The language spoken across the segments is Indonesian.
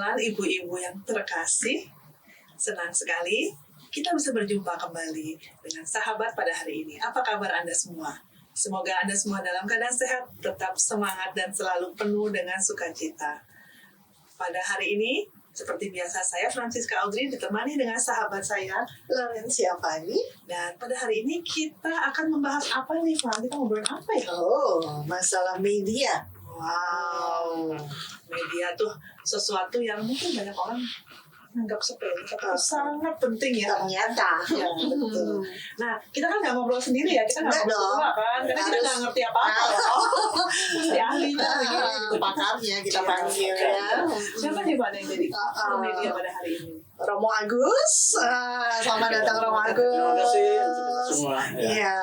teman-teman, ibu-ibu yang terkasih, senang sekali kita bisa berjumpa kembali dengan sahabat pada hari ini. Apa kabar Anda semua? Semoga Anda semua dalam keadaan sehat, tetap semangat dan selalu penuh dengan sukacita. Pada hari ini, seperti biasa saya Francisca Audrey ditemani dengan sahabat saya Laurencia Fani. Dan pada hari ini kita akan membahas apa nih, Fani? Kita ngobrolin apa ya? Oh, masalah media. Wow, media tuh sesuatu yang mungkin banyak orang anggap sepele, tapi sangat penting ya. Ternyata. Ya, betul. Nah, kita kan nggak ngobrol sendiri ya, kita nggak ngobrol berdua kan, karena kita nggak ngerti apa-apa. Mesti ahlinya, gitu. Pakarnya kita panggil ya. Siapa nih Pak yang jadi media pada hari ini? Romo Agus, selamat datang Romo Agus. Terima kasih untuk semua. Iya.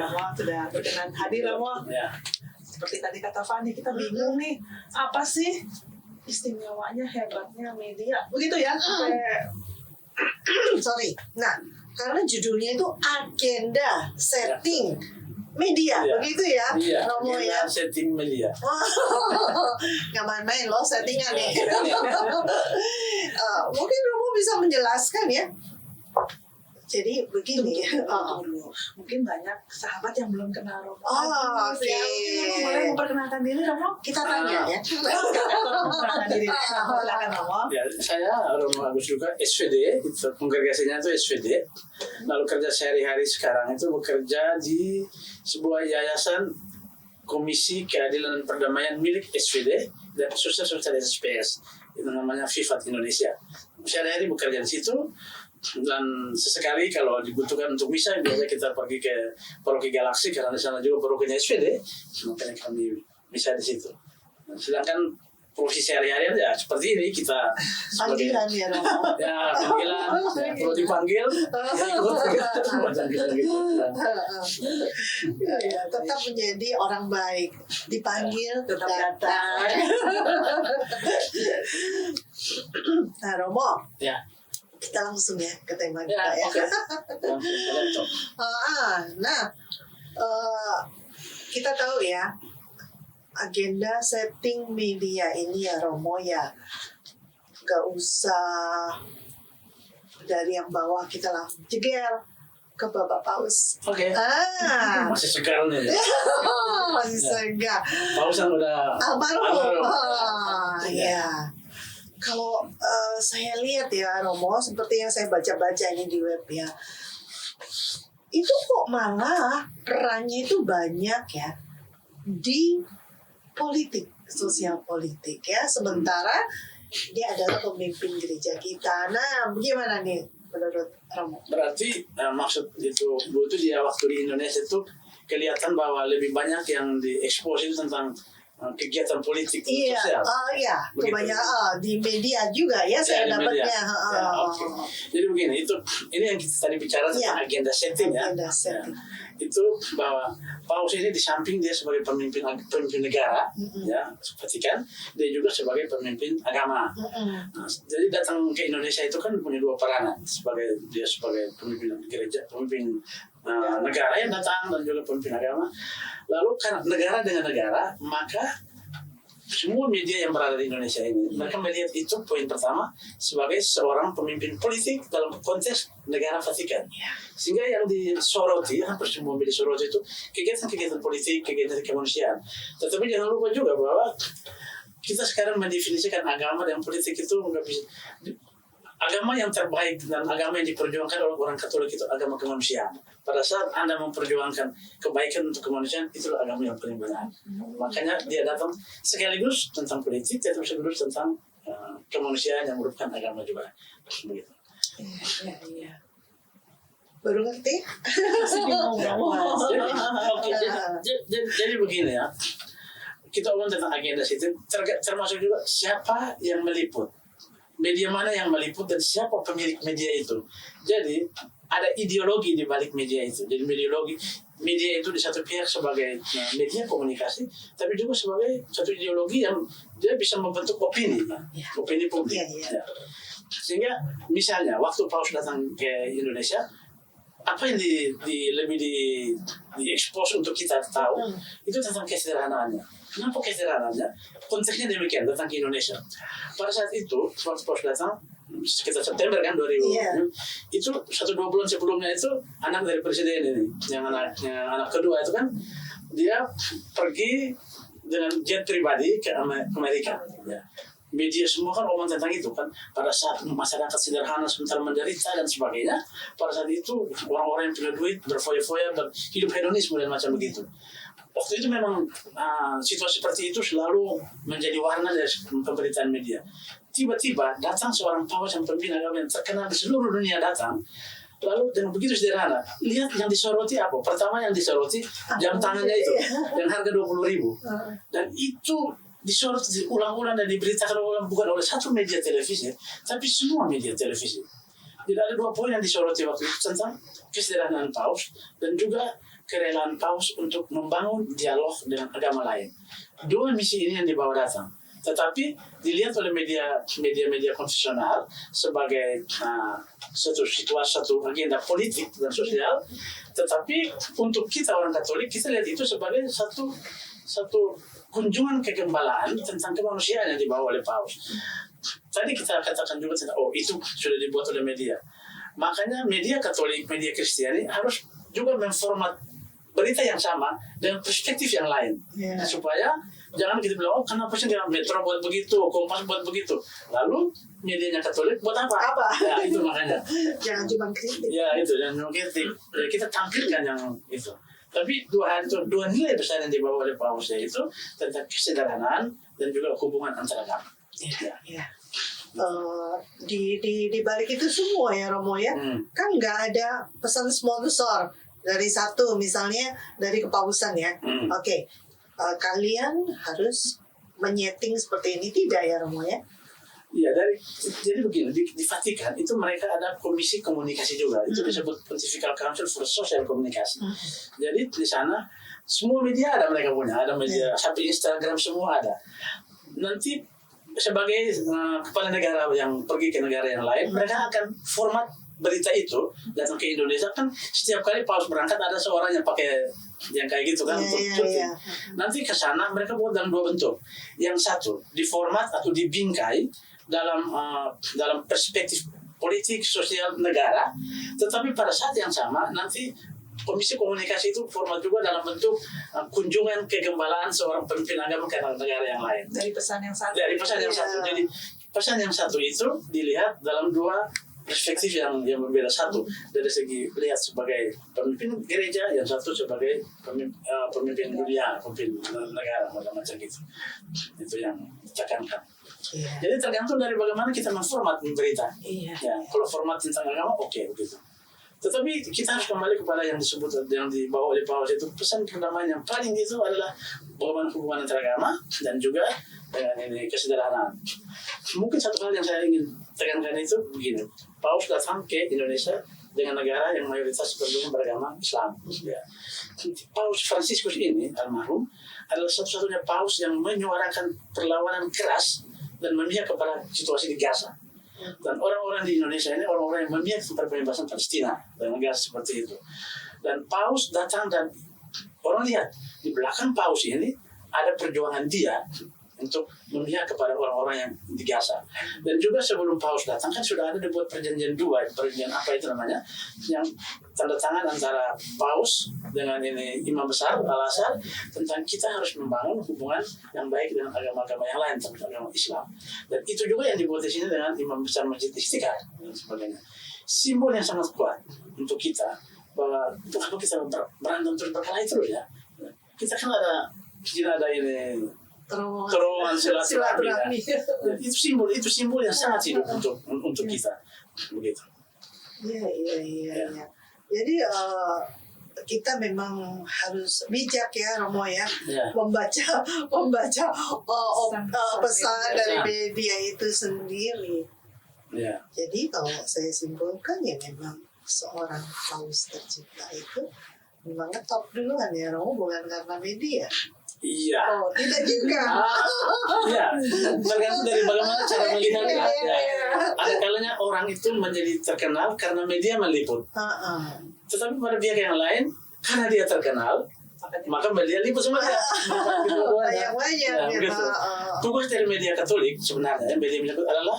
Romo sudah berkenan hadir, Romo. Ya. Seperti tadi kata Fani, kita bingung nih, apa sih istimewanya, hebatnya media, begitu ya? Sorry. Nah, karena judulnya itu agenda setting media, Ya. begitu ya, Iya. Romo ya. Setting media. Nggak main-main loh settingan nih. Mungkin Romo bisa menjelaskan ya. Jadi begini. Dulu. Mungkin banyak sahabat yang belum kenal Romo. Oke. Ya, mungkin Romo boleh memperkenalkan diri, Romo? Kita tanya ya. Memperkenalkan diri. Silakan, Romo. Ya, saya Romo Agus juga SVD, itu kongregasinya itu SVD. Lalu kerja sehari-hari sekarang itu bekerja di sebuah yayasan Komisi Keadilan dan Perdamaian milik SVD dan suster-suster SPS. Itu namanya FIFAT Indonesia. Sehari-hari bekerja di situ. Dan sesekali kalau dibutuhkan untuk misa, biasanya kita pergi ke Paroki Galaksi karena di sana juga parokinya SVD, makanya kami misa di situ. Nah, sedangkan profesi sehari-hari ya seperti ini, kita sebagai Panggilan ya Romo. ya panggilan, kalau dipanggil ya ikut macam gitu. Ya, tetap menjadi orang baik, dipanggil Tetap datang. Nah Romo, Ya, kita langsung ya ke tema kita ya, ya. oke. Langsung ke laptop. Nah, kita tahu ya agenda setting media ini ya Romo ya, gak usah dari yang bawah kita langsung jeger ke Bapak Paus. Oke. Masih segar nih. Masih segar. Pausan udah Almarhum. Ya. Ya. Kalau saya lihat ya Romo, seperti yang saya baca-baca ini di web ya, itu kok malah perannya itu banyak ya di politik, sosial politik ya. Sementara dia adalah pemimpin gereja kita. Nah, bagaimana nih menurut Romo? Berarti maksud itu Bu itu dia waktu di Indonesia itu kelihatan bahwa lebih banyak yang diekspos itu tentang kegiatan politik Iya, sosial. iya, Begitu. kebanyakan di media juga ya saya di media. dapatnya. Ya, oke. Jadi begini, ini yang kita tadi bicara tentang agenda setting ya. Agenda setting. Ya. Itu bahwa Paus ini di samping dia sebagai pemimpin negara, ya, Vatikan, dia juga sebagai pemimpin agama. Nah, jadi datang ke Indonesia itu kan punya dua peranan, dia sebagai pemimpin gereja, pemimpin negara yang datang dan juga pemimpin agama. Lalu karena negara dengan negara, maka semua media yang berada di Indonesia ini, mereka melihat itu poin pertama sebagai seorang pemimpin politik dalam konteks negara Vatikan. Sehingga yang disoroti, hampir semua media soroti itu kegiatan-kegiatan politik, kegiatan kemanusiaan. Tetapi jangan lupa juga bahwa kita sekarang mendefinisikan agama dan politik itu nggak bisa. Agama yang terbaik dan agama yang diperjuangkan oleh orang Katolik itu agama kemanusiaan. Pada saat Anda memperjuangkan kebaikan untuk kemanusiaan, itulah agama yang paling benar. Makanya dia datang sekaligus tentang politik, tetapi sekaligus tentang kemanusiaan yang merupakan agama juga. Begitu. Iya. Baru ngerti? Jadi begini ya, kita omong tentang agenda itu termasuk juga siapa yang meliput. Media mana yang meliput dan siapa pemilik media itu. Jadi ada ideologi di balik media itu. Jadi media itu di satu pihak sebagai media komunikasi, tapi juga sebagai satu ideologi yang dia bisa membentuk opini, opini publik. Ya. Sehingga misalnya waktu Paus datang ke Indonesia, apa yang lebih diekspos untuk kita tahu itu tentang kesederhanaannya. Kenapa kesederhananya? Konteksnya demikian datang ke Indonesia. Pada saat itu, waktu Paus datang sekitar September kan 2000, itu 1-2 bulan sebelumnya itu anak dari presiden ini, yang anak kedua itu kan dia pergi dengan jet pribadi ke Amerika. Ya. Media semua kan ngomong tentang itu kan, pada saat masyarakat sederhana sebentar menderita dan sebagainya, pada saat itu orang-orang yang punya duit berfoya-foya hidup hedonisme dan macam begitu. Waktu itu memang situasi seperti itu selalu menjadi warna dari pemberitaan media. Tiba-tiba datang seorang paus yang pemimpin agama yang terkenal di seluruh dunia datang, lalu dengan begitu sederhana, lihat yang disoroti apa? Pertama yang disoroti jam tangannya itu, yang harga 20.000, dan itu disorot ulang-ulang dan diberitakan ulang bukan oleh satu media televisi, tapi semua media televisi. Tidak ada 2 poin yang disoroti waktu itu tentang kesederhanaan paus dan juga kerelaan paus untuk membangun dialog dengan agama lain. 2 misi ini yang dibawa datang. Tetapi dilihat oleh media konvensional sebagai satu situasi, satu agenda politik dan sosial. Tetapi untuk kita orang Katolik, kita lihat itu sebagai satu kunjungan kegembalaan tentang kemanusiaan yang dibawa oleh paus. Tadi kita katakan juga tentang itu sudah dibuat oleh media. Makanya media Katolik, media Kristiani harus juga memformat berita yang sama dengan perspektif yang lain, supaya jangan kita bilang kenapa sih Metro buat begitu, Kompas buat begitu, lalu medianya Katolik buat apa? Ya itu makanya. Jangan cuma kritik. Ya itu jangan cuma kritik. Ya, kita tampilkan yang itu. Tapi dua nilai besar yang dibawa oleh paus itu tentang kesederhanaan dan juga hubungan antara agama. Ya. Di balik itu semua ya Romo ya, kan nggak ada pesan sponsor dari satu misalnya dari kepausan ya. Oke, kalian harus menyeting seperti ini, tidak ya Romo ya? Iya, jadi begini, di Vatikan itu mereka ada komisi komunikasi juga, itu disebut Pontifical Council for Social Communication. Jadi di sana semua media ada, mereka punya, ada media, sampai Instagram semua ada. Nanti sebagai kepala negara yang pergi ke negara yang lain, mereka akan format berita itu datang ke Indonesia. Kan setiap kali paus berangkat ada seorang yang pakai yang kayak gitu kan untuk syuting. Nanti ke sana mereka buat dalam 2 bentuk. Yang satu diformat atau dibingkai dalam perspektif politik sosial negara, tetapi pada saat yang sama nanti komisi komunikasi itu format juga dalam bentuk kunjungan kegembalaan seorang pemimpin agama ke negara yang lain. Dari pesan yang satu. Jadi pesan yang satu itu dilihat dalam 2 perspektif yang berbeda. Satu dari segi lihat sebagai pemimpin gereja, yang satu sebagai pemimpin dunia, pemimpin negara, macam-macam gitu. Itu yang ditekankan. Jadi tergantung dari bagaimana kita memformat berita. Ya, kalau format tentang agama begitu. Tetapi kita harus kembali kepada yang disebut, yang dibawa oleh paus itu, pesan perdamaian yang paling itu adalah bagaimana hubungan antara agama dan juga dengan ini kesederhanaan. Mungkin satu hal yang saya ingin tekankan itu begini, paus datang ke Indonesia dengan negara yang mayoritas beragama Islam. Ya. Paus Fransiskus ini almarhum adalah satu-satunya paus yang menyuarakan perlawanan keras dan memihak kepada situasi di Gaza. Dan orang-orang di Indonesia ini orang-orang yang memihak kepada pembebasan Palestina dan negara seperti itu. Dan paus datang dan orang lihat di belakang paus ini ada perjuangan dia untuk memihak kepada orang-orang yang di Gaza. Dan juga sebelum paus datang kan sudah ada dibuat perjanjian 2, perjanjian apa itu namanya, yang tanda tangan antara paus dengan ini imam besar Al-Azhar tentang kita harus membangun hubungan yang baik dengan agama-agama yang lain, termasuk agama Islam. Dan itu juga yang dibuat di sini dengan imam besar Masjid Istiqlal dan sebagainya. Simbol yang sangat kuat untuk kita bahwa kalau kita berantem terus berkelahi terus ya. Kita kan tidak ada ini terowongan silaturahmi. Itu simbol yang sangat hidup untuk kita, begitu. Iya. Jadi kita memang harus bijak ya Romo ya, membaca pesan dari media itu sendiri. Jadi kalau saya simpulkan ya memang seorang paus tercipta itu memang top duluan ya Romo, bukan karena media. Iya. Tidak juga. Iya. Tergantung dari bagaimana cara melihatnya. Ada kalanya orang itu menjadi terkenal karena media meliput. Tetapi pada pihak yang lain, karena dia terkenal, Maka media liput semuanya. Banyak-banyak Ya, begitu. Tugas dari media Katolik sebenarnya, media meliput adalah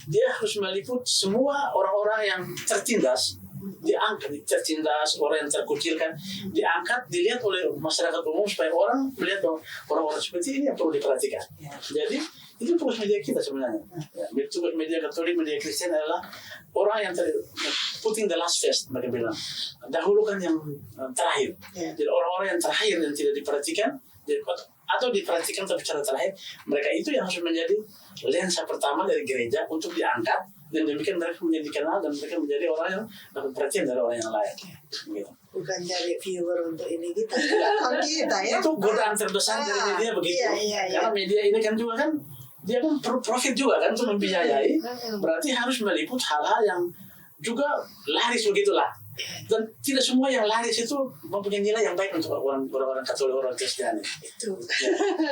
dia harus meliput semua orang-orang yang tertindas, diangkat, tertindas, orang yang terkucilkan, diangkat, dilihat oleh masyarakat umum supaya orang melihat bahwa orang-orang seperti ini yang perlu diperhatikan. Jadi itu tugas media kita sebenarnya. Ya, tugas media Katolik, media Kristen adalah orang yang putting the last first, mereka bilang. Dahulukan yang terakhir. Jadi orang-orang yang terakhir yang tidak diperhatikan, atau diperhatikan tapi secara terakhir, mereka itu yang harus menjadi lensa pertama dari gereja untuk diangkat, dan demikian mereka menjadi dikenal dan mereka menjadi orang yang dapat perhatian dari orang yang lain. Gitu. Bukan cari viewer untuk ini kita ya. Itu godaan terbesar dari media begitu. Iya. Karena media ini kan juga kan dia kan perlu profit juga kan untuk membiayai, berarti harus meliput hal-hal yang juga laris begitulah. Dan tidak semua yang laris itu mempunyai nilai yang baik untuk orang-orang Katolik, orang Kristen. Ya.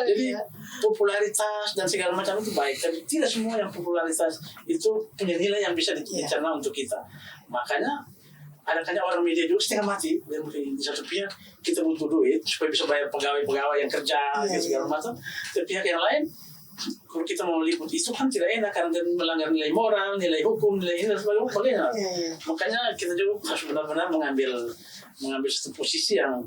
Jadi popularitas dan segala macam itu baik, tapi tidak semua yang popularitas itu punya nilai yang bisa dicerna untuk kita. Makanya ada orang media juga setengah mati, dan di satu pihak kita butuh duit supaya bisa bayar pegawai-pegawai yang kerja segala macam. Di pihak yang lain, kalau kita mau liput itu kan tidak enak karena melanggar nilai moral, nilai hukum, nilai ini dan sebagainya. Makanya kita juga harus benar-benar mengambil satu posisi yang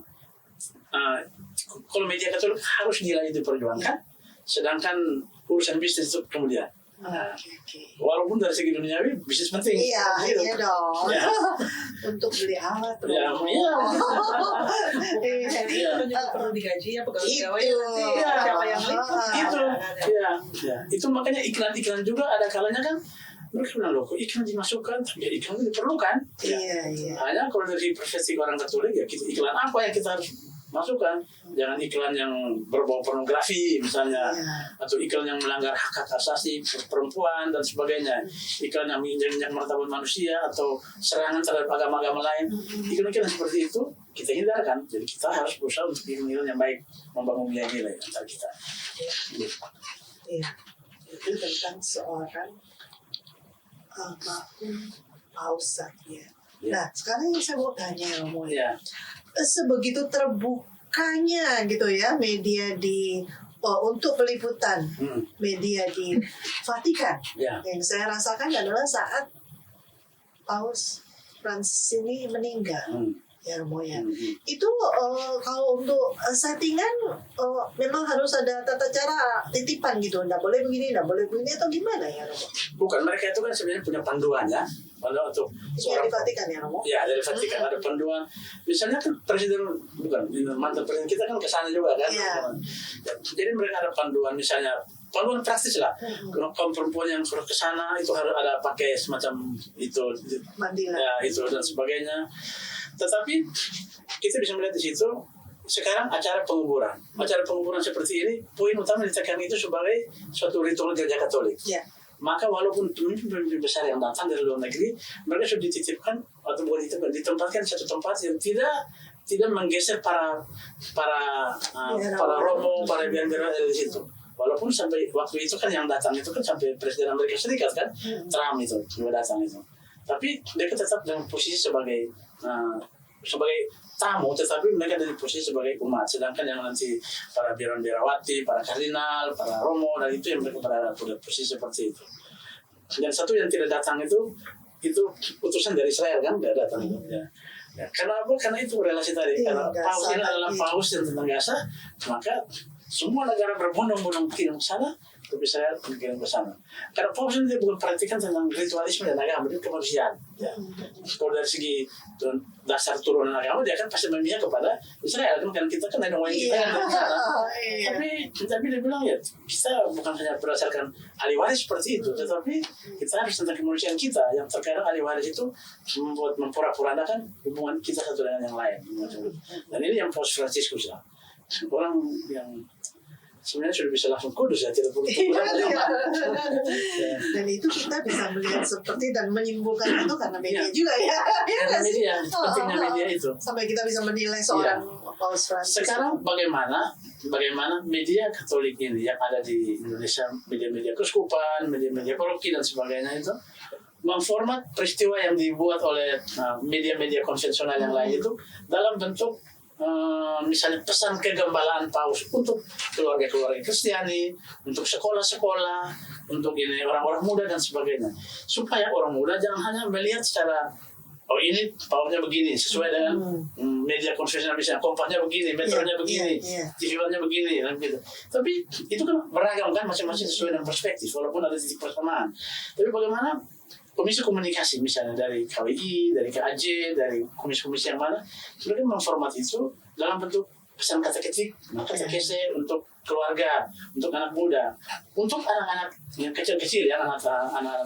kalau media Katolik harus nilai itu diperjuangkan, sedangkan urusan bisnis itu kemudian. Walaupun dari segi duniawi bisnis penting. Iya dong. Untuk beli alat. Perlu digaji ya pegawai-pegawai nanti siapa yang liput gitu. Itu makanya iklan-iklan juga ada kalanya kan mereka bilang loh, kok iklan dimasukkan? Ya iklan itu diperlukan. Hanya kalau dari perspektif orang Katolik ya kita iklan apa yang kita harus masukkan, jangan iklan yang berbau pornografi misalnya, atau iklan yang melanggar hak asasi perempuan dan sebagainya, iklan yang menginjak martabat manusia atau serangan terhadap agama-agama lain. Iklan-iklan seperti itu kita hindarkan. Jadi kita harus berusaha untuk iklan yang baik, membangun nilai-nilai antara kita. Itu tentang seorang almarhum Paus ya. Nah, sekarang yang saya mau tanya Romo sebegitu terbukanya gitu ya media untuk peliputan media di Vatikan, yang saya rasakan adalah saat Paus Francis ini meninggal. Ya Romo ya. Itu kalau untuk settingan memang harus ada tata cara titipan gitu. Nggak boleh begini, nggak boleh begini atau gimana ya Romo? Bukan, mereka itu kan sebenarnya punya panduan ya. Panduan untuk dari Vatikan ya Romo? Ya, dari Vatikan ada panduan. Misalnya kan presiden, bukan mantan presiden kita kan kesana juga kan. Jadi mereka ada panduan, misalnya panduan praktis lah. Kalau kaum perempuan yang sudah kesana itu harus ada pakai semacam itu, ya itu dan sebagainya. Tetapi kita bisa melihat di situ sekarang acara penguburan seperti ini, poin utama ditekan itu sebagai suatu ritual gereja Katolik. Maka walaupun pemimpin besar yang datang dari luar negeri, mereka sudah dititipkan atau bukan ditempatkan di satu tempat yang tidak menggeser para romo, para biara dari situ. Walaupun sampai waktu itu kan yang datang itu kan sampai Presiden Amerika Serikat kan, Trump itu juga datang itu. Tapi mereka tetap dalam posisi sebagai tamu, tetapi mereka dari posisi sebagai umat. Sedangkan yang nanti para biarawati, para kardinal, para romo, dan itu yang mereka berada pada posisi seperti itu. Dan satu yang tidak datang itu utusan dari Israel kan, tidak datang. Karena apa? Karena itu relasi tadi. Karena paus ini adalah paus yang tentang Gaza, maka semua negara berbondong-bondong kirim ke sana, tapi Israel kirim ke sana. Karena paus ini dia bukan perhatikan tentang ritualisme dan agama, itu kemanusiaan. Kalau dari segi dasar turunan agama, dia kan pasti memihak kepada Israel kan kita kan ada orang kita yang dari sana. Tapi dia bilang ya kita bukan hanya berdasarkan ahli waris seperti itu, tetapi kita harus tentang kemanusiaan kita yang terkadang ahli waris itu mempura-purakan hubungan kita satu dengan yang lain. Dan ini yang Paus Franciscus lah. Orang yang sebenarnya sudah bisa langsung kudus ya, tidak perlu dan itu kita bisa melihat seperti dan menyimpulkan itu karena media juga ya. Karena media, pentingnya media itu. Sampai kita bisa menilai seorang Paus Francis. Sekarang bagaimana media Katolik ini yang ada di Indonesia, media-media keuskupan, media-media paroki dan sebagainya itu memformat peristiwa yang dibuat oleh media-media konvensional yang lain itu dalam bentuk misalnya pesan kegembalaan Paus untuk keluarga-keluarga Kristiani, untuk sekolah-sekolah, untuk ini orang-orang muda dan sebagainya, supaya orang muda jangan hanya melihat secara ini Pausnya begini sesuai dengan media konvensional, misalnya Kompasnya begini, Metronya begini, TV-nya begini, dan gitu. Tapi itu kan beragam kan, masing-masing sesuai dengan perspektif, walaupun ada titik persamaan. Tapi bagaimana komisi komunikasi misalnya dari KWI, dari KAJ, dari komisi-komisi yang mana, mereka memformat itu dalam bentuk pesan kata ketik, kata kese untuk keluarga, untuk anak muda, untuk anak-anak yang kecil-kecil ya, anak-anak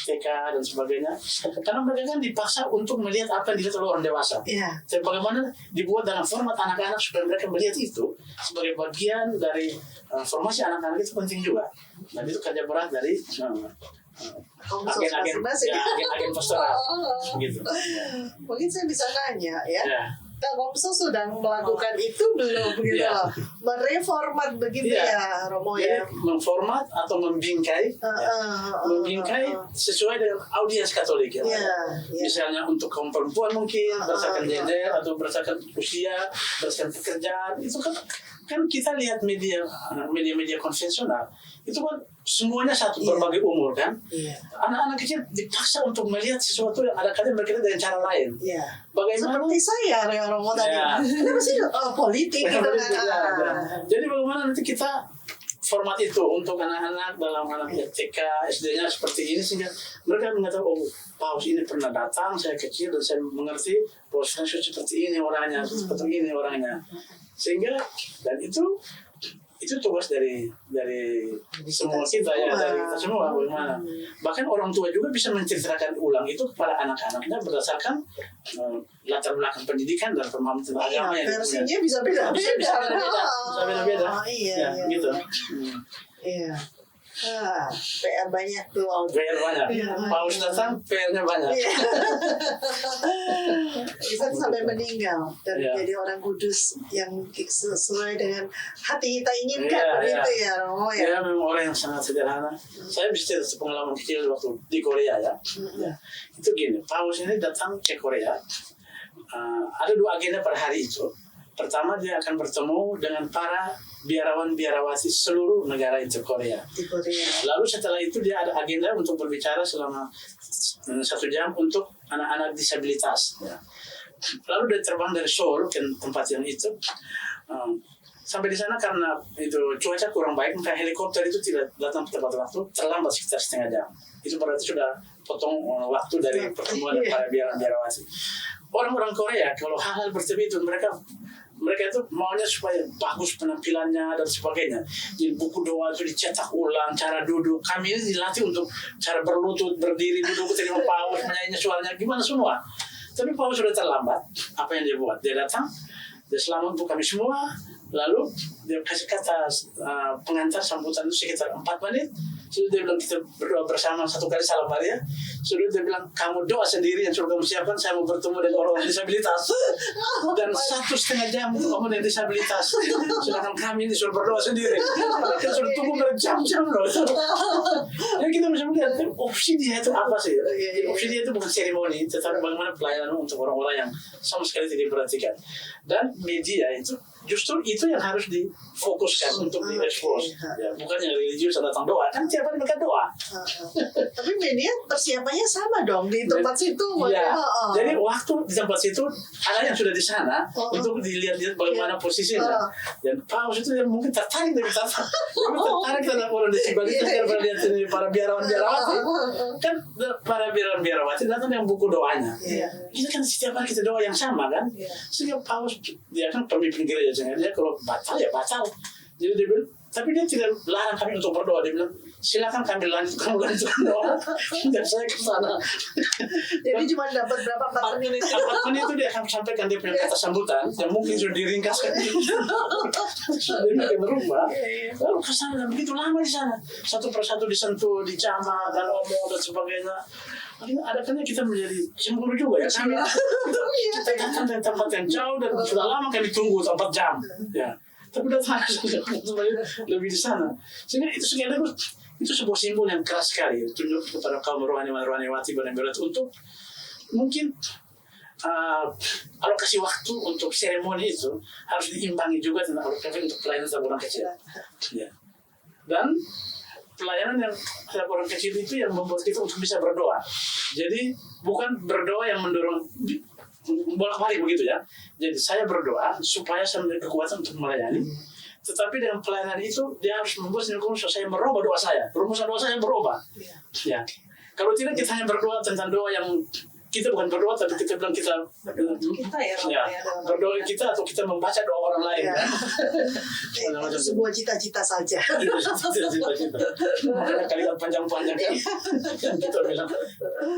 TK dan sebagainya. Karena mereka kan dipaksa untuk melihat apa yang dilihat oleh orang dewasa. Tapi bagaimana dibuat dalam format anak-anak supaya mereka melihat itu sebagai bagian dari formasi anak-anak itu penting juga. Dan itu kerja berat dari agen-agen pastoral gitu. Mungkin saya bisa nanya ya. Komso sudah melakukan itu belum begitu loh, mereformat begitu ya Romo ya. Memformat atau membingkai, membingkai sesuai dengan audiens Katolik ya. Misalnya untuk kaum perempuan mungkin berdasarkan gender atau berdasarkan usia, berdasarkan pekerjaan, itu kan kita lihat media konvensional itu kan semuanya satu, berbagai umur kan. Anak-anak kecil dipaksa untuk melihat sesuatu yang ada kadang mereka dengan cara lain. Bagaimana? Seperti saya Romo tadi, ini masih politik gitu kan. Jadi bagaimana nanti kita format itu untuk anak-anak dalam TK, SD-nya seperti ini sehingga mereka mengatakan, oh Paus ini pernah datang, saya kecil dan saya mengerti Paus Fransiskus seperti ini orangnya, seperti ini orangnya. Sehingga dan itu tugas dari semua kita ya, dari kita semua bagaimana. Bahkan orang tua juga bisa menceritakan ulang itu kepada anak-anaknya berdasarkan latar belakang pendidikan dan pemahaman tentang agama yang versinya bisa beda-beda. Gitu. PR banyak tuh. PR banyak. Paus datang, PR-nya banyak. Bisa sampai meninggal dan menjadi orang kudus yang sesuai dengan hati kita inginkan begitu ya Romo ya. Memang orang yang sangat sederhana. Saya bisa cerita pengalaman kecil waktu di Korea ya. Itu gini, Paus ini datang ke Korea. Ada 2 agenda pada hari itu. Pertama dia akan bertemu dengan para biarawan-biarawati seluruh negara itu Korea. Lalu setelah itu dia ada agenda untuk berbicara selama 1 jam untuk anak-anak disabilitas. Lalu dia terbang dari Seoul ke tempat yang itu. Sampai di sana karena itu cuaca kurang baik, maka helikopter itu tidak datang tepat waktu, terlambat sekitar setengah jam. Itu berarti sudah potong waktu dari pertemuan para biarawati. Orang-orang Korea kalau hal-hal seperti itu mereka itu maunya supaya bagus penampilannya dan sebagainya. Di buku doa itu dicetak ulang cara duduk. Kami ini dilatih untuk cara berlutut, berdiri, duduk, terima Paus, menyanyinya suaranya gimana semua. Tapi Paus sudah terlambat. Apa yang dia buat? Dia datang, dia selamat untuk kami semua. Lalu dia kasih kata pengantar sambutan itu sekitar 4 menit. Sudah dia bilang kita berdoa bersama 1 kali salam Maria. Sudah dia bilang kamu doa sendiri yang sudah kamu siapkan, saya mau bertemu dengan orang disabilitas. Dan 1,5 jam untuk kamu dengan disabilitas. Sedangkan kami ini sudah berdoa sendiri. Kita sudah tunggu berjam-jam loh. Jadi kita bisa melihat opsi dia itu apa sih? Opsi dia itu bukan seremoni, tetapi bagaimana pelayanan untuk orang-orang yang sama sekali tidak diperhatikan. Dan media itu justru itu yang harus difokuskan untuk diekspos. Bukan yang religius datang doa. Kan tiap hari mereka doa. Tapi media persiapannya sama dong di tempat situ. Jadi waktu di tempat situ ada yang sudah di sana untuk dilihat-lihat bagaimana posisinya. Dan Paus itu yang mungkin tertarik dari sana. Tertarik terhadap orang disabilitas daripada lihat ini para biarawan-biarawati. Kan para biarawan-biarawati datang yang buku doanya. Kita kan setiap hari kita doa yang sama kan. Sehingga Paus dia kan pemimpin gereja. Dia kalau batal ya batal. Jadi dia bilang, tapi dia tidak larang kami untuk berdoa. Dia bilang, silakan kami lanjutkan doa. Dan saya ke sana. Jadi cuma dapat berapa 4 menit. 4 menit itu dia akan sampaikan dia punya kata sambutan yang mungkin sudah diringkaskan. Dia berubah. Lalu ke sana begitu lama di sana. Satu persatu disentuh, dicama dan omong dan sebagainya. Ada kan kita menjadi cemburu juga ya. Kita datang dari tempat yang jauh dan sudah lama kami tunggu 4 jam. Ya. Tapi datang lebih di sana. Sehingga itu sekaligus itu sebuah simbol yang keras sekali. Tunjuk kepada kaum rohaniwati benar-benar untuk mungkin alokasi waktu untuk seremoni itu harus diimbangi juga dengan alokasi untuk pelayanan terhadap orang kecil. Ya. Dan pelayanan yang terhadap orang kecil itu yang membuat kita untuk bisa berdoa. Jadi bukan berdoa yang mendorong bolak-balik begitu ya. Jadi saya berdoa supaya saya memiliki kekuatan untuk melayani. Tetapi dengan pelayanan itu dia harus membuat saya merubah doa saya. Rumusan doa saya berubah. Ya. Kalau tidak kita hanya berdoa tentang doa yang kita bukan berdoa tapi kita bilang kita berdoa kita atau kita membaca doa orang lain. Ya. Itu sebuah cita-cita saja. Cita-cita. Makanya kalimat panjang-panjang kan. Kita bilang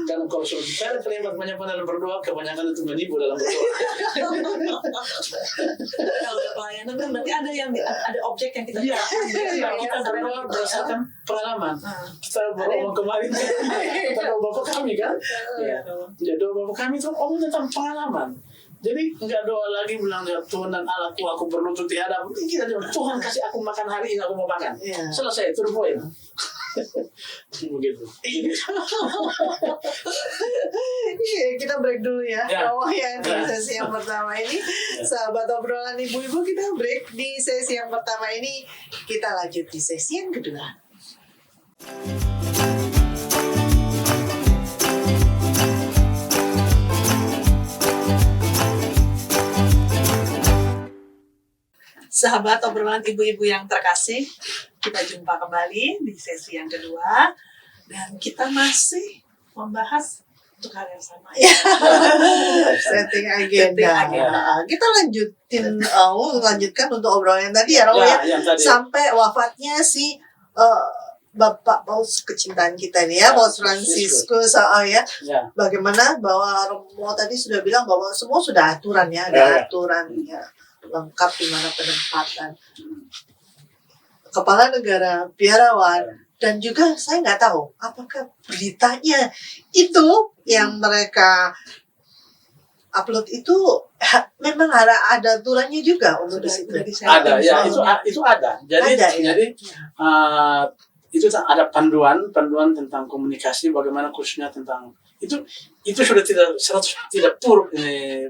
kan kalau suruh bicara kalimat panjang-panjang dalam berdoa kebanyakan itu menipu dalam berdoa. Kalau pelayanan kan berarti ada objek yang kita kita berdoa berdasarkan pengalaman. Kita berdoa kemarin kita doa Bapak kami kan. Ya doa Bapak kami itu tentang pengalaman. Jadi enggak doa lagi bilang ya Tuhan dan Allahku aku berlutut di hadapan. Kita doa Tuhan kasih aku makan hari ini aku mau makan. Selesai itu poin. Begitu. Kita break dulu ya. Yang di sesi yang pertama ini, sahabat obrolan ibu-ibu, kita break di sesi yang pertama ini. Kita lanjut di sesi yang kedua. Sahabat obrolan ibu-ibu yang terkasih, kita jumpa kembali di sesi yang kedua dan kita masih membahas untuk hal yang sama. Setting agenda. Kita lanjutkan untuk obrolan yang tadi ya, Romo ya. Sampai wafatnya si Bapak Paus kecintaan kita nih ya, Paus Fransiskus ya. Bagaimana bahwa Romo tadi sudah bilang bahwa semua sudah aturan ya, ada aturan ya. Lengkap di mana penempatan kepala negara, biarawan, dan juga saya nggak tahu apakah beritanya itu yang mereka upload itu memang ada aturannya juga untuk di situ. Ada ya, itu ada. Jadi itu ada panduan tentang komunikasi bagaimana khususnya tentang itu sudah tidak 100% tidak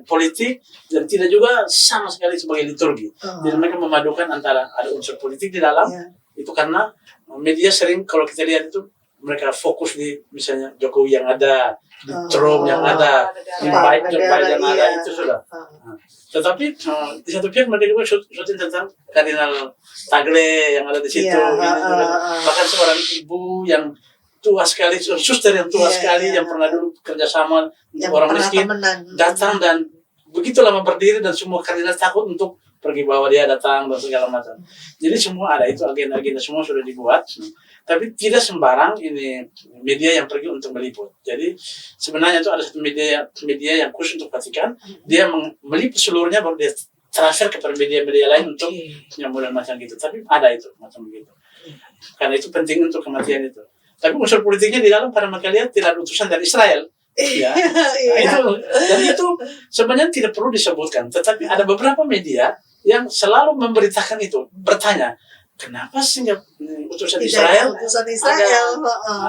politik dan tidak juga sama sekali sebagai liturgi. Jadi mereka memadukan antara ada unsur politik di dalam itu karena media sering kalau kita lihat itu mereka fokus di misalnya Jokowi yang ada, di Trump yang ada, di Biden yang ada itu sudah. Tetapi di satu pihak mereka juga syuting tentang Kardinal Tagle yang ada di situ, bahkan seorang ibu yang tua sekali, suster yang tua sekali yang pernah dulu kerjasama untuk orang miskin datang dan begitu lama berdiri dan semua kardinal takut untuk pergi bawa dia datang dan segala macam. Jadi semua ada itu agenda-agenda semua sudah dibuat, tapi tidak sembarang ini media yang pergi untuk meliput. Jadi sebenarnya itu ada satu media yang khusus untuk Vatikan, dia meliput seluruhnya baru dia transfer kepada media-media lain untuk yang model macam gitu. Tapi ada itu macam begitu. Karena itu penting untuk kematian itu. Tapi unsur politiknya di dalam karena mereka lihat tidak ada utusan dari Israel. Ya. Itu sebenarnya tidak perlu disebutkan. Tetapi ada beberapa media yang selalu memberitakan itu, bertanya, kenapa sih utusan Israel?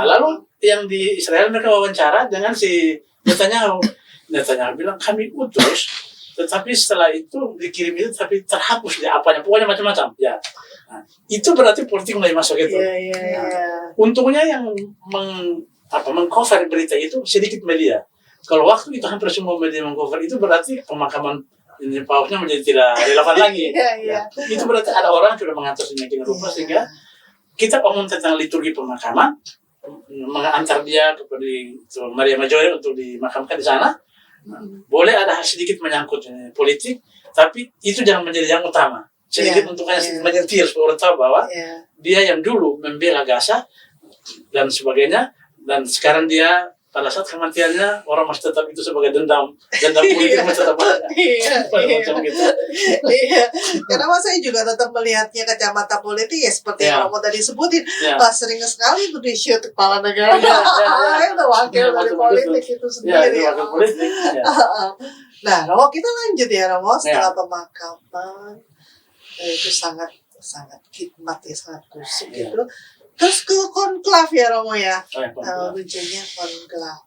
Lalu yang di Israel mereka wawancara dengan si Netanyahu bilang kami utus, tetapi setelah itu dikirim itu tapi terhapus di apanya, pokoknya macam-macam. Ya. Nah, itu berarti politik mulai masuk itu. Untungnya yang mengcover berita itu sedikit media. Kalau waktu itu hampir semua media mengcover itu berarti pemakaman ini pausnya menjadi tidak relevan lagi. Itu berarti ada orang yang sudah mengatur sedemikian rupa sehingga kita ngomong tentang liturgi pemakaman, mengantar dia kepada Maria Maggiore untuk dimakamkan di sana. Boleh ada sedikit menyangkut politik, tapi itu jangan menjadi yang utama. Sedikit untuk hanya menyentil supaya orang tahu bahwa dia yang dulu membela Gaza dan sebagainya, dan sekarang dia pada saat kematiannya orang masih tetap itu sebagai dendam politik masih tetap ada. Macam gitu. Karena saya juga tetap melihatnya kacamata politik ya seperti yang kamu tadi sebutin. Sering sekali itu di shoot kepala negara. Itu wakil dari politik itu sendiri. Nah, Romo kita lanjut ya Romo setelah pemakaman. Itu sangat khidmat ya, sangat kusuk gitu. Terus ke konklav ya Romo ya. Lucunya konklav.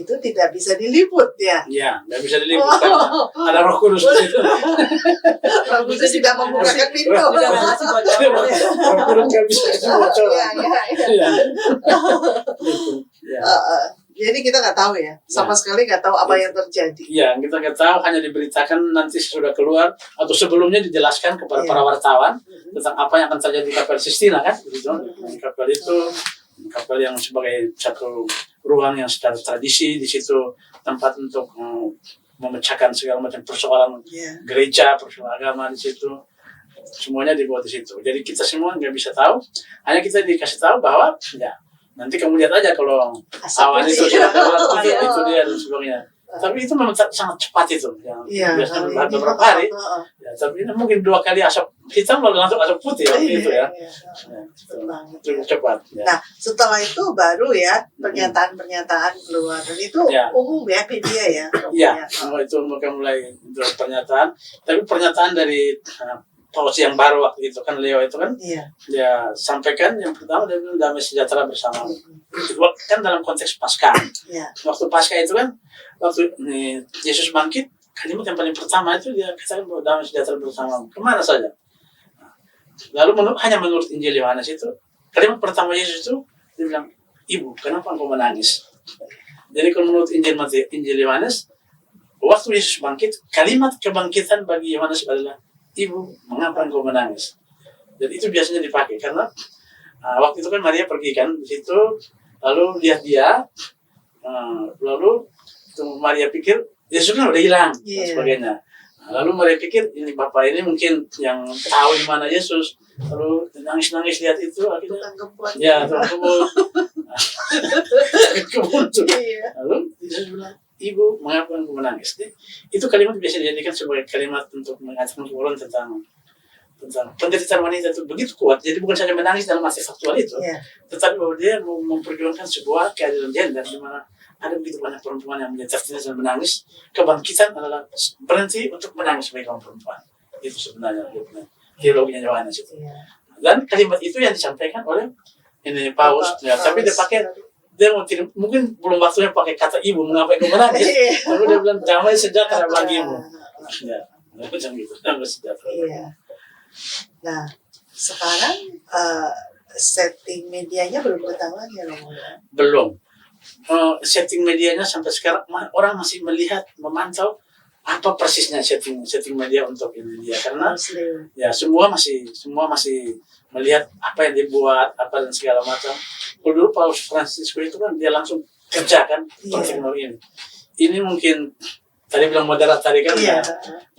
itu tidak bisa diliput ya. Ya, nggak bisa diliput karena ada Roh Kudus di situ. Roh Kudus tidak membukakan pintu. Udah nggak ngasih bocoran. Roh Kudus nggak bisa kasih bocoran. Iya. Gitu. Ya. Jadi kita nggak tahu ya, sama sekali nggak tahu apa yang terjadi. Ya, kita nggak tahu, hanya diberitakan nanti sudah keluar atau sebelumnya dijelaskan kepada para wartawan tentang apa yang akan terjadi di kapal Sistina kan, gitu. Di kapal itu, kapal yang sebagai satu ruang yang secara tradisi, di situ tempat untuk memecahkan segala macam persoalan gereja, persoalan agama di situ. Semuanya dibuat di situ. Jadi kita semua nggak bisa tahu, hanya kita dikasih tahu bahwa ya nanti kamu lihat aja kalau awan itu sudah keluar, itu dia dan sebagainya. Tapi itu memang sangat cepat itu, yang biasanya beberapa hari. Ya, tapi ini mungkin 2 kali asap hitam lalu langsung asap putih itu ya. Cukup cepat. Ya. Nah, setelah itu baru ya pernyataan-pernyataan keluar, dan itu umum ya media ya. Iya, itu mulai pernyataan. Tapi pernyataan dari Paus yang baru waktu itu kan, Leo itu kan, dia sampaikan yang pertama dia bilang damai sejahtera bersama. Itu kan dalam konteks Paskah. Waktu Paskah itu kan, waktu Yesus bangkit, kalimat yang paling pertama itu dia katakan bahwa damai sejahtera bersama. Kemana saja? Lalu hanya menurut Injil Yohanes itu, kalimat pertama Yesus itu dia bilang, Ibu, kenapa engkau menangis? Jadi kalau menurut Injil Yohanes, waktu Yesus bangkit, kalimat kebangkitan bagi Yohanes adalah, Ibu, mengapa engkau menangis? Dan itu biasanya dipakai karena waktu itu kan Maria pergi kan di situ, lalu lihat dia, lalu Maria pikir Yesus kan udah hilang dan sebagainya. Lalu Maria pikir ini bapak ini mungkin yang tahu di mana Yesus, lalu nangis lihat itu akhirnya ya kebun. Lalu Yesus bilang, Ibu, mengapa engkau menangis? Itu kalimat biasa dijadikan sebagai kalimat untuk mengatakan kebenaran tentang penderitaan wanita itu begitu kuat. Jadi bukan saja menangis dalam arti faktual itu, tetapi bahwa dia mau memperjuangkan sebuah keadilan gender di mana ada begitu banyak perempuan yang menjadi tertindas dan menangis. Kebangkitan adalah berhenti untuk menangis sebagai kaum perempuan. Itu sebenarnya teologinya Yohanes itu. Dan kalimat itu yang disampaikan oleh ini Paus, tapi dia pakai. Dia mungkin belum waktunya pakai kata ibu, mengapa engkau menangis? Lalu dia bilang damai sejahtera bagimu. Ya, macam gitu, damai sejahtera. Nah, sekarang setting medianya belum ketahuan ya Romo? Belum. Setting medianya sampai sekarang orang masih melihat, memantau apa persisnya setting media untuk India, karena ya semua masih melihat apa yang dibuat apa dan segala macam. Kalau dulu Paus Francisco itu kan dia langsung kerjakan teknologi ini. Ini mungkin tadi bilang moderat tadi kan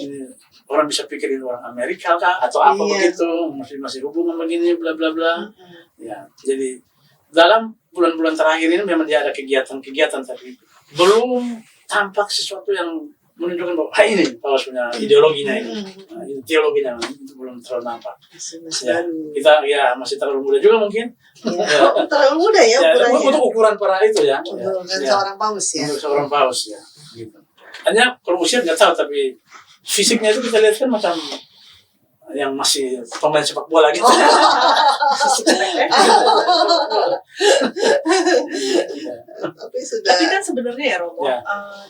ini orang bisa pikir ini orang Amerika kah atau apa begitu, masih hubungan begini bla bla bla. Ya, jadi dalam bulan-bulan terakhir ini memang dia ada kegiatan tapi belum tampak sesuatu yang menunjukkan bahwa ini Paus punya ideologinya ini, teologinya itu belum terlalu nampak. Kita masih terlalu muda juga mungkin. Terlalu muda ya ukurannya. Untuk ukuran para itu ya. Seorang Paus ya. Untuk seorang Paus ya. Gitu. Hanya kalau usia nggak tahu, tapi fisiknya itu kita lihat kan macam yang masih pemain sepak bola gitu. Tapi kan sebenarnya ya Romo,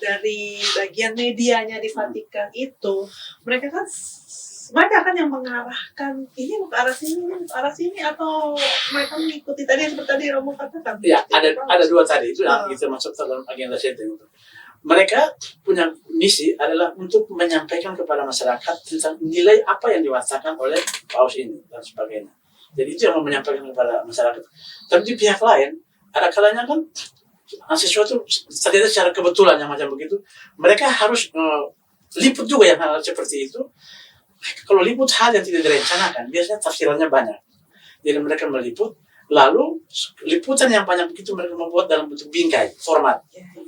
dari bagian medianya di Vatikan itu, mereka kan yang mengarahkan ini ke arah sini atau mereka mengikuti tadi yang seperti tadi Romo katakan. Ya, ada dua tadi itu yang kita masuk dalam agenda setting itu. Mereka punya misi adalah untuk menyampaikan kepada masyarakat tentang nilai apa yang diwatakan oleh Paus ini dan sebagainya. Jadi itu yang mau menyampaikan kepada masyarakat. Tapi di pihak lain, ada kalanya kan sesuatu terjadi secara kebetulan yang macam begitu. Mereka harus liput juga yang hal seperti itu. Kalau liput hal yang tidak direncanakan, biasanya tafsirannya banyak. Jadi mereka meliput, lalu liputan yang banyak begitu mereka membuat dalam bentuk bingkai, format.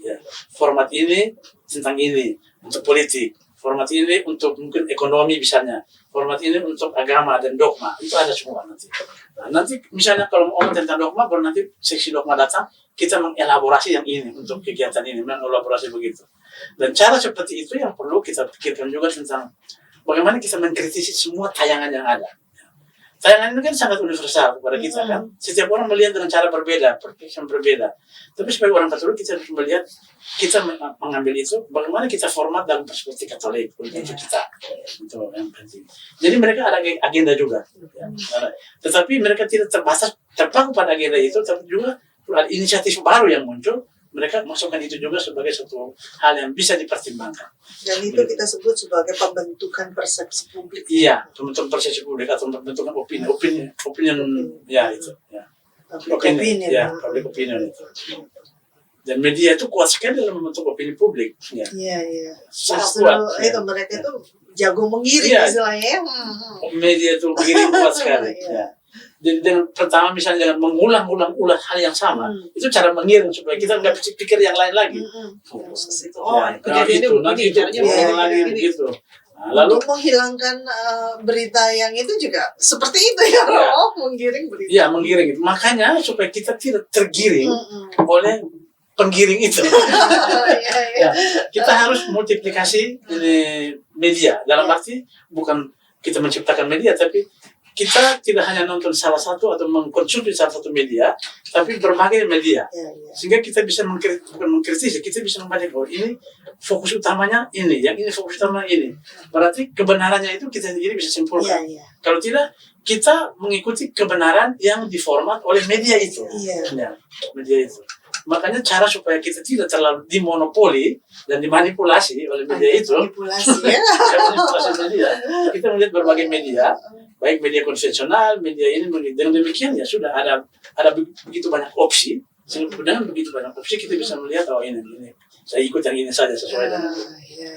Ya, format ini tentang ini, untuk politik. Format ini untuk mungkin ekonomi misalnya. Format ini untuk agama dan dogma. Itu ada semua nanti. Nah, nanti misalnya kalau mau ngomong tentang dogma, baru nanti seksi dogma datang, kita mengelaborasi yang ini untuk kegiatan ini, mengelaborasi begitu. Dan cara seperti itu yang perlu kita pikirkan juga tentang bagaimana kita mengkritisi semua tayangan yang ada. tayangan ini kan sangat universal kepada kita kan. Setiap orang melihat dengan cara berbeda, perspektif berbeda. Tapi sebagai orang Katolik kita harus melihat, kita mengambil itu, bagaimana kita format dalam perspektif Katolik untuk kita. Itu yang penting. Jadi mereka ada agenda juga. Ya. Tetapi mereka tidak terpaku pada agenda itu, tapi juga ada inisiatif baru yang muncul. Mereka masukkan itu juga sebagai satu hal yang bisa dipertimbangkan. Dan itu kita sebut sebagai pembentukan persepsi publik. Iya, pembentukan persepsi publik atau pembentukan opini, ya itu. Ya. Opini, Public opinion itu. Dan media itu kuat sekali dalam membentuk opini publik. Ya. Iya. Sangat Justru kuat. itu mereka itu jago mengiring Iya. istilahnya. Media itu mengirim kuat sekali. Iya. Ya. Jadi dengan pertama misalnya dengan mengulang-ulang hal yang sama, itu cara mengiring supaya kita nggak pikir yang lain lagi. Terus ke situ. Nanti itu, lagi begitu. Nah, lalu Untuk menghilangkan berita yang itu juga seperti itu ya, Iya. menggiring berita. ya menggiring itu. Makanya supaya kita tidak tergiring oleh penggiring itu. Iya. Ya, kita harus multiplikasi ini media. Dalam arti bukan kita menciptakan media, tapi kita tidak hanya nonton salah satu atau mengkonsumsi salah satu media, tapi berbagai media. Iya. Sehingga kita bisa bukan mengkritisi, kita bisa membaca, oh ini fokus utamanya ini, yang ini fokus utamanya ini. Berarti kebenarannya itu kita sendiri bisa simpulkan. Iya. Kalau tidak, kita mengikuti kebenaran yang diformat oleh media itu. Iya. Ya, media itu. Makanya cara supaya kita tidak terlalu dimonopoli dan dimanipulasi oleh media itu, Manipulasi ya. manipulasi media, kita melihat berbagai media, baik media konvensional, media ini, dengan demikian ya sudah ada begitu banyak opsi. Sehingga dengan begitu banyak opsi kita bisa melihat, oh ini saya ikut yang ini saja sesuai dengan Iya.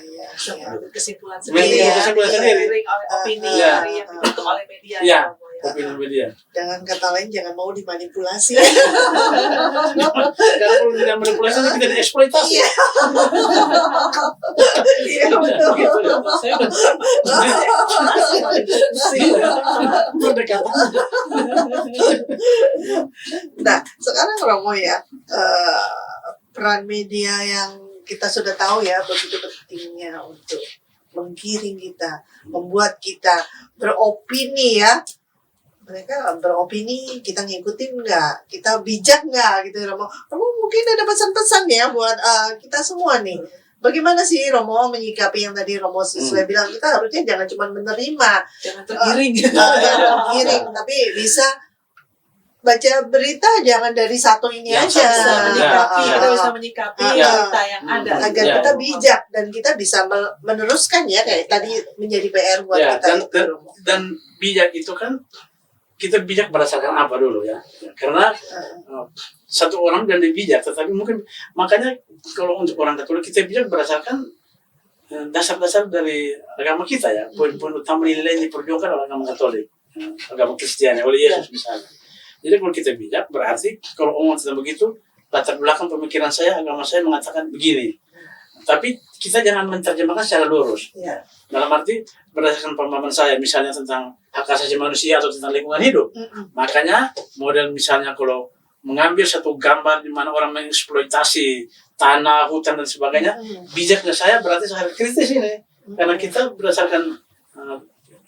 Kesimpulan Mengambil kesimpulan sendiri. Opini Iya. yang dibentuk oleh media. Iya. Ya. opini media. Jangan kata lain, jangan mau dimanipulasi. Karena kalau tidak manipulasi kita dieksploitasi. Iya. Iya, betul. Gitu ya. Berdekatan. Nah, sekarang Romo ya, peran media yang kita sudah tahu ya begitu pentingnya untuk menggiring kita, membuat kita beropini ya. Mereka beropini, kita ngikutin nggak? Kita bijak nggak gitu Romo? Romo mungkin ada pesan-pesan ya buat kita semua nih. Bagaimana sih Romo menyikapi yang tadi Romo sesuai bilang, kita harusnya jangan cuma menerima, Jangan tergiring. jangan tergiring, tapi bisa baca berita jangan dari satu ini Yang aja. Bisa menyikapi, Iya. kita bisa menyikapi Iya. berita yang ada. Agar Iya. kita bijak dan kita bisa meneruskan ya kayak tadi menjadi PR buat Ya, kita. dan bijak itu kan kita bijak berdasarkan apa dulu ya? Karena satu orang dan dia bijak, tetapi mungkin makanya kalau untuk orang Katolik kita bijak berdasarkan dasar-dasar dari agama kita ya, poin-poin utama nilai yang diperjuangkan oleh agama Katolik, agama Kristiani oleh Yesus misalnya. Jadi kalau kita bijak berarti kalau omongan tentang begitu, latar belakang pemikiran saya, agama saya mengatakan begini. Tapi kita jangan menerjemahkan secara lurus. Ya. Dalam arti berdasarkan pemahaman saya misalnya tentang hak asasi manusia atau tentang lingkungan hidup. Makanya model misalnya kalau mengambil satu gambar di mana orang mengeksploitasi tanah, hutan dan sebagainya, bijaknya saya berarti saya harus kritis ini. Karena kita berdasarkan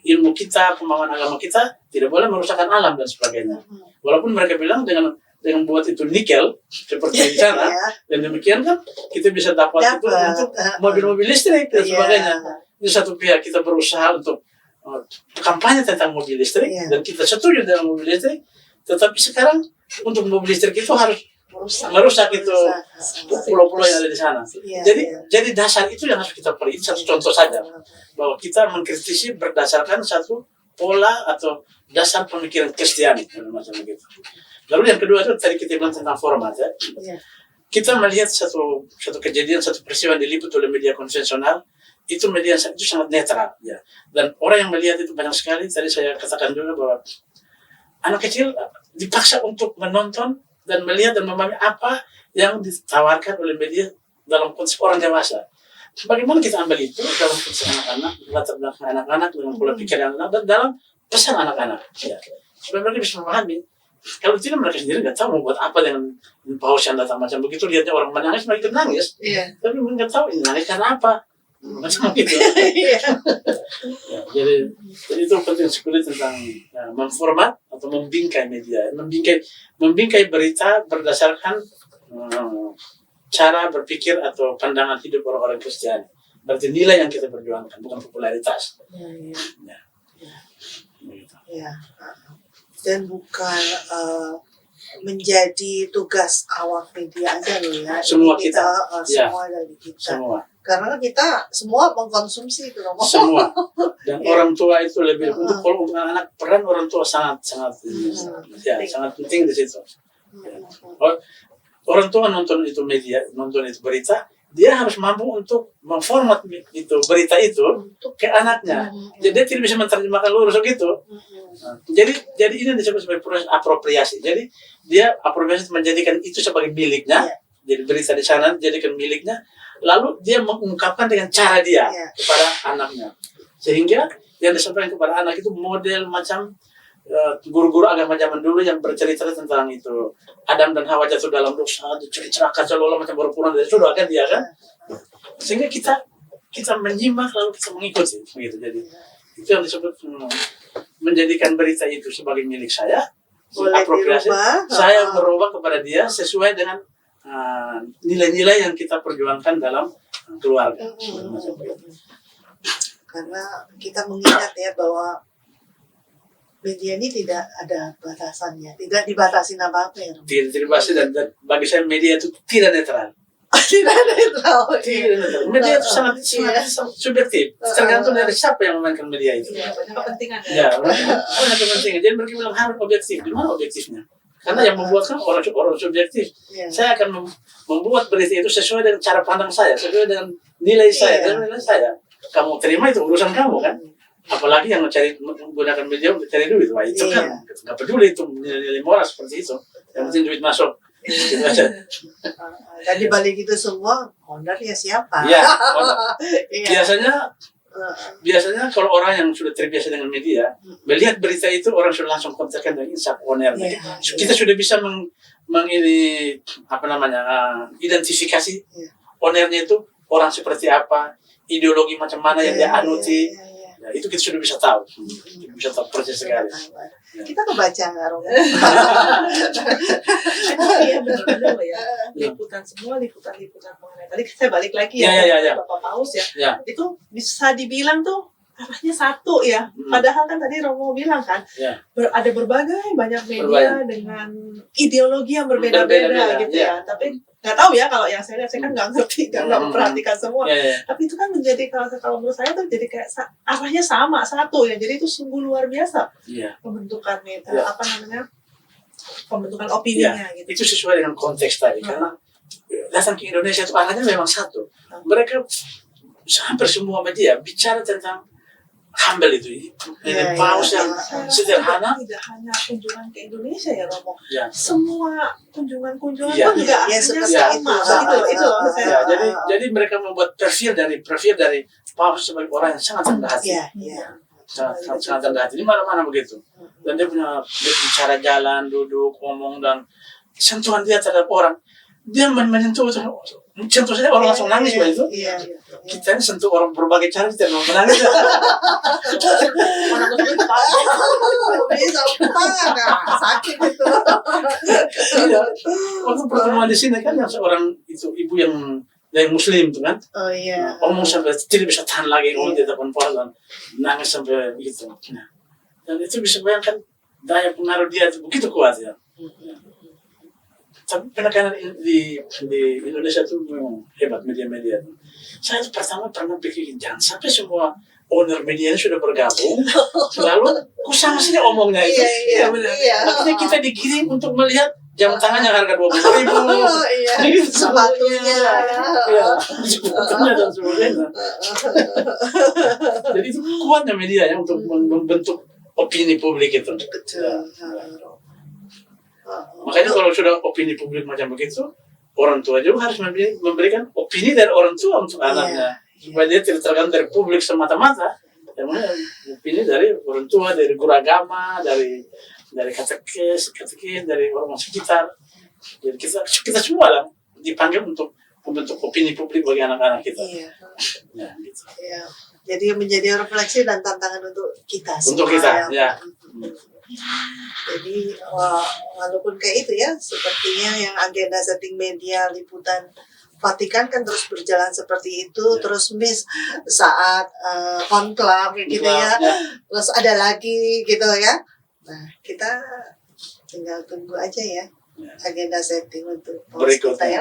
ilmu kita, pemahaman agama kita tidak boleh merusakkan alam dan sebagainya. Walaupun mereka bilang dengan buat itu nikel seperti di sana, dan demikian kan kita bisa dapat itu untuk mobil-mobil listrik dan sebagainya. Di satu pihak kita berusaha untuk kampanye tentang mobil listrik dan kita setuju dengan mobil listrik, tetapi sekarang untuk mobil listrik itu harus merusak itu pulau-pulau yang ada di sana. Jadi dasar itu yang harus kita pelajari. Satu contoh saja bahwa kita mengkritisi berdasarkan satu pola atau dasar pemikiran Kristiani macam begitu. Lalu yang kedua itu tadi kita bilang tentang format ya. Kita melihat satu kejadian, satu peristiwa yang diliput oleh media konvensional, itu media itu sangat netral ya. Dan orang yang melihat itu banyak sekali. Tadi saya katakan juga bahwa anak kecil dipaksa untuk menonton dan melihat dan memahami apa yang ditawarkan oleh media dalam konteks orang dewasa. Bagaimana kita ambil itu dalam konteks anak-anak, latar belakang anak-anak, dengan pola pikir anak-anak, dan dalam pesan anak-anak. Ya. Supaya mereka bisa memahami. Kalau tidak mereka sendiri nggak tahu mau buat apa dengan paus yang datang macam begitu, lihatnya orang menangis, mereka ikut nangis. Tapi mereka nggak tahu ini nangis karena apa. macam gitu. Iya. Ya, jadi itu penting sekali tentang memformat atau membingkai media, membingkai berita berdasarkan cara berpikir atau pandangan hidup orang-orang Kristiani. Berarti nilai yang kita perjuangkan, bukan popularitas. Iya. Ya, begitu. Ya, dan bukan menjadi tugas awak media aja loh ya. Semua Ini kita. Ya. semua dari kita. Semua. Karena kita semua mengkonsumsi itu loh. Semua. Dan Ya. orang tua itu lebih kalau untuk anak, peran orang tua sangat sangat sangat penting di situ. Orang tua nonton itu media, nonton itu berita, dia harus mampu untuk memformat itu berita itu ke anaknya. Jadi dia tidak bisa menerjemahkan lurus gitu. Jadi ini disebut sebagai proses apropriasi. Jadi dia apropriasi menjadikan itu sebagai miliknya. Jadi berita di sana dijadikan miliknya. Lalu dia mengungkapkan dengan cara dia kepada anaknya. Sehingga yang disampaikan kepada anak itu model macam guru-guru agama zaman dulu yang bercerita tentang itu Adam dan Hawa jatuh dalam dosa, diceritakan seolah macam berpurang dari surga kan dia kan. Sehingga kita menyimak lalu kita mengikuti begitu. Jadi itu yang disebut menjadikan berita itu sebagai milik saya. Boleh apropriasi. dirubah. Saya merubah kepada dia sesuai dengan nilai-nilai yang kita perjuangkan dalam keluarga. Karena kita mengingat ya bahwa media ini tidak ada batasannya, tidak dibatasi apa-apa ya. Tidak dibatasi dan bagi saya media itu tidak netral. Tidak netral. Tidak netral. Media itu sangat subjektif. Tergantung dari siapa yang memainkan media itu. Iya, banyak kepentingan. Ya, banyak kepentingan. Jadi mereka bilang harus objektif. Di mana objektifnya? Karena yang membuat kan orang subjektif. Saya akan membuat berita itu sesuai dengan cara pandang saya, sesuai dengan nilai saya, dan nilai saya. Kamu terima itu urusan kamu kan? Apalagi yang menggunakan media untuk cari duit, wah itu kan nggak peduli itu nilai moral seperti itu. Yang penting duit masuk. Gitu aja. Dan di balik itu semua ownernya siapa? Iya. Iya. Biasanya kalau orang yang sudah terbiasa dengan media, melihat berita itu orang sudah langsung kontakkan dengan insaf ownernya. Kita sudah bisa identifikasi ownernya itu orang seperti apa, ideologi macam mana yang dia anuti. Ya, itu kita sudah bisa tahu. Bisa tahu persis sekali. Kita kebaca nggak, Romo? Iya benar-benar ya. Liputan mengenai. Tadi saya balik lagi ya. Bapak Paus ya. Ya. Itu bisa dibilang tuh arahnya satu ya. Padahal kan tadi Romo bilang kan ada berbagai banyak media dengan ideologi yang berbeda-beda gitu ya. Tapi nggak tahu ya kalau yang saya lihat, saya kan nggak ngerti, nggak memperhatikan semua. Tapi itu kan menjadi kalau menurut saya tuh jadi kayak arahnya sama satu ya. Jadi itu sungguh luar biasa pembentukan pembentukan opininya gitu. Itu sesuai dengan konteks tadi karena datang ke Indonesia itu arahnya memang satu. Mereka hampir semua media bicara tentang humble itu, paus yang sederhana. Tidak hanya kunjungan ke Indonesia ya Romo. Semua kunjungan pun juga ya, sama gitu loh. Jadi mereka membuat profil dari paus sebagai orang yang sangat rendah hati. Sangat rendah hati. Di mana-mana begitu. Dan dia punya bicara jalan, duduk, ngomong dan sentuhan dia terhadap orang. Dia menyentuh saja orang langsung nangis begitu. Kita ini sentuh orang berbagai cara kita mau menangis. Sakit itu. Waktu pertemuan di sini kan yang seorang itu ibu yang dari Muslim itu kan. Ngomong sampai tidak bisa tahan lagi ngomong di depan pohon, nangis sampai begitu. Dan itu bisa bayangkan daya pengaruh dia itu begitu kuat ya. Tapi penekanan di Indonesia itu memang hebat media-media. Saya itu pertama pernah pikir jangan sampai semua owner media ini sudah bergabung, lalu sama saja omongnya itu. Akhirnya kita digiring untuk melihat jam tangan yang harga 20.000, sepatunya, sepatunya dan sebagainya. Jadi itu kuatnya media ya untuk membentuk opini publik itu. Makanya kalau sudah opini publik macam begitu, orang tua juga harus memberikan opini dari orang tua untuk anaknya, supaya dia tidak tergantung dari publik semata-mata. Yang opini dari orang tua, dari guru agama, dari katekis, dari orang sekitar. Jadi kita semua lah dipanggil untuk membentuk opini publik bagi anak-anak kita. Iya. Ya, gitu. Iya. Jadi menjadi refleksi dan tantangan untuk kita Untuk semua, kita, ya. Jadi walaupun kayak itu ya, sepertinya yang agenda setting media liputan Vatikan kan terus berjalan seperti itu, Ya. terus miss saat konklav gitu ya, terus ada lagi gitu ya. Nah kita tinggal tunggu aja ya agenda setting untuk Berikutnya. kita ya.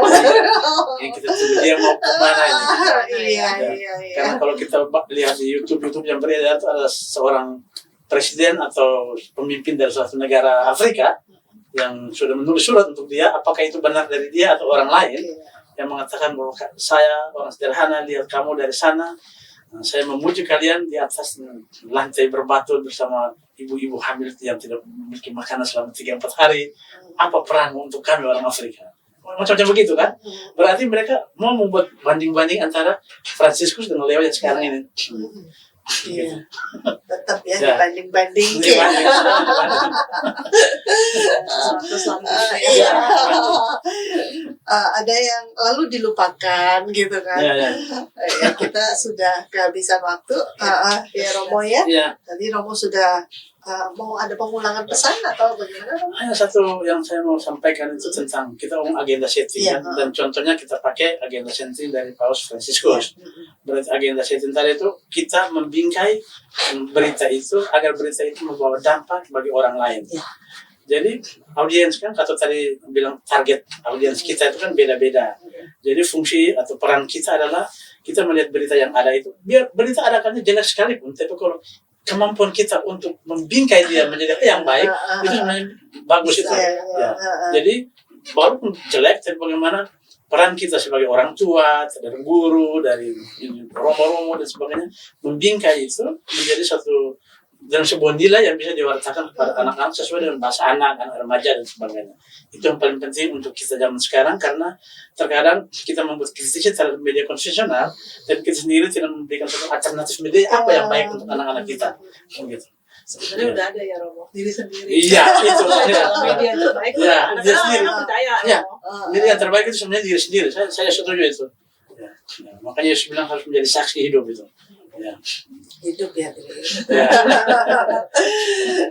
Ini kita tunggu dia mau kemana ini. Iya, Ya. iya, iya. Karena kalau kita lihat di YouTube yang beredar itu ada seorang presiden atau pemimpin dari suatu negara Afrika yang sudah menulis surat untuk dia, apakah itu benar dari dia atau orang lain, yang mengatakan bahwa saya orang sederhana, lihat kamu dari sana, saya memuji kalian di atas lantai berbatu bersama ibu-ibu hamil yang tidak memiliki makanan selama 3-4 hari. Apa peranmu untuk kami orang Afrika? Macam-macam begitu kan? Berarti mereka mau membuat banding-banding antara Fransiskus dengan Leo yang sekarang ini. Iya. Tetap ya, Ya. dibanding-banding. Dibanding. Iya. Ada yang lalu dilupakan gitu kan. Ya, ya. Ya, kita sudah kehabisan waktu. Ya Romo ya. Ya. Tadi Romo sudah mau ada pengulangan pesan atau bagaimana Romo? Hanya satu yang saya mau sampaikan itu tentang kita agenda setting Iya. kan? Dan contohnya kita pakai agenda setting dari Paus Fransiskus. Berarti agenda setting tadi itu kita membingkai berita itu agar berita itu membawa dampak bagi orang lain. Iya. Jadi audiens kan atau tadi bilang target audiens kita itu kan beda-beda. Jadi fungsi atau peran kita adalah kita melihat berita yang ada itu, biar berita ada kan jelek sekalipun, tapi kalau kemampuan kita untuk membingkai dia menjadi yang baik itu sebenarnya bagus itu. Ya. Jadi walaupun jelek, tapi bagaimana peran kita sebagai orang tua, dari guru, dari romo-romo dan sebagainya, membingkai itu menjadi satu dalam sebuah nilai yang bisa diwartakan kepada anak-anak sesuai dengan bahasa anak remaja dan sebagainya. Itu yang paling penting untuk kita zaman sekarang, karena terkadang kita membuat kritik terhadap media konvensional dan kita sendiri tidak memberikan satu alternatif media apa yang baik untuk anak-anak kita. Begitu. Sebenarnya udah ada ya Romo, diri sendiri. Iya, itu. Kalau media yang terbaik, Ya, anak-anak diri sendiri. orang percaya. Ya. Romo. Jadi yang terbaik itu sebenarnya diri sendiri. Saya setuju itu. Ya. Ya. Makanya Yesus bilang harus menjadi saksi hidup itu. Ya. Hidup ya. Ya.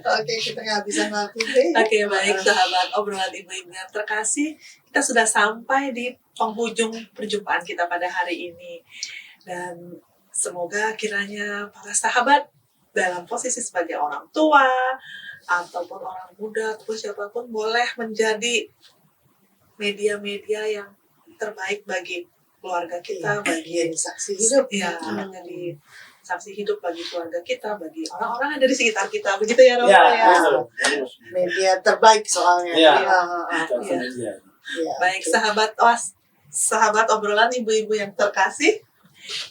Oke, kita kehabisan waktu deh. Oke, baik sahabat obrolan ibu-ibu yang terkasih, kita sudah sampai di penghujung perjumpaan kita pada hari ini. Dan semoga kiranya para sahabat dalam posisi sebagai orang tua ataupun orang muda ataupun siapapun boleh menjadi media-media yang terbaik bagi keluarga kita, bagi Bagian saksi hidup. ya, menjadi saksi hidup bagi keluarga kita, bagi orang-orang yang ada di sekitar kita, begitu ya Romo Ya, ya. betul. Media terbaik soalnya. Ya. Iya. Itu media. Iya. Baik Oke. sahabat obrolan ibu-ibu yang terkasih,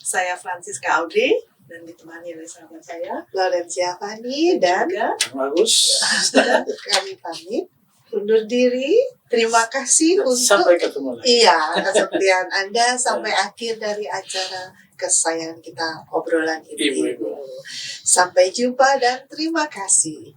saya Francisca Audrey dan ditemani oleh sahabat saya Laurencia Fani dan juga Bagus. kami pamit undur diri. Terima kasih untuk Sampai ketemu lagi. kesetiaan Anda sampai akhir dari acara kesayangan kita obrolan ibu-ibu. Ibu-ibu. Sampai jumpa dan terima kasih.